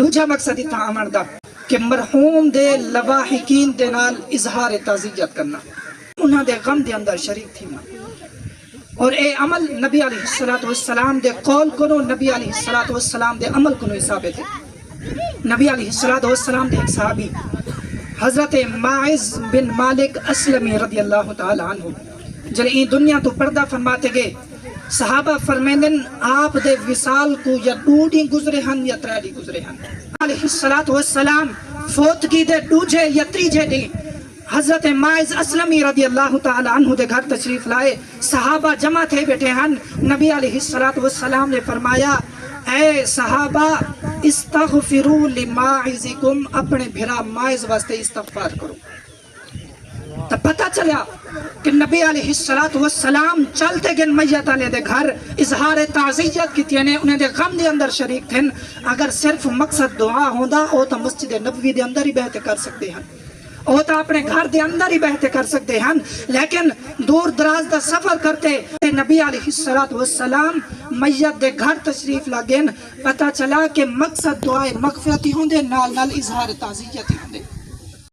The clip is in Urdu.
دوجا مقصد اتنا آمن دا کہ مرحوم دے لواحقین دے نال اظہار تعزیت کرنا، انہاں دے غم دے اندر شریک تھی ماں، اور اے عمل نبی علیہ السلام دے قول کنو، نبی علیہ السلام دے عمل کنو ثابت ہے۔ نبی علیہ السلام دے ایک صحابی حضرت ماعز بن مالک اسلمی رضی اللہ تعالی عنہ جلے این دنیا تو پردہ فرماتے گئے، صحابہ فرمیندن آپ دے وصال کو یا ڈوڑی گزرے ہن یا تریڈی گزرے ہن۔ علیہ السلام فوتگی دے ڈوجے یا تریجے دی حضرت ماعز اسلمی رضی اللہ تعالی عنہ دے گھر تشریف لائے، صحابہ جمع تھے بیٹھے ہن، نبی علیہ السلام نے فرمایا اے صحابہ استغفروا لماعزکم، اپنے بھرا ماعز واسطے استغفار کرو۔ تو پتہ چلا کہ نبی علیہ السلام چلتے گن میت والے دے گھر اظہار تعزیت کی تینے، انہیں دے غم دے اندر شریک تھن۔ اگر صرف مقصد دعا ہوندا او تو مسجد نبوی دے اندر ہی بہتے کر سکتے ہیں، او تو اپنے گھر دے اندر ہی بہتے کر سکتے ہیں، لیکن دور دراز دا سفر کرتے نبی علیہ السلام میت دے گھر تشریف لاگن، پتہ چلا کہ مقصد دعائے مغفرت ہی ہوندے، نال نال اظہار تعزیت ہی ہوندے۔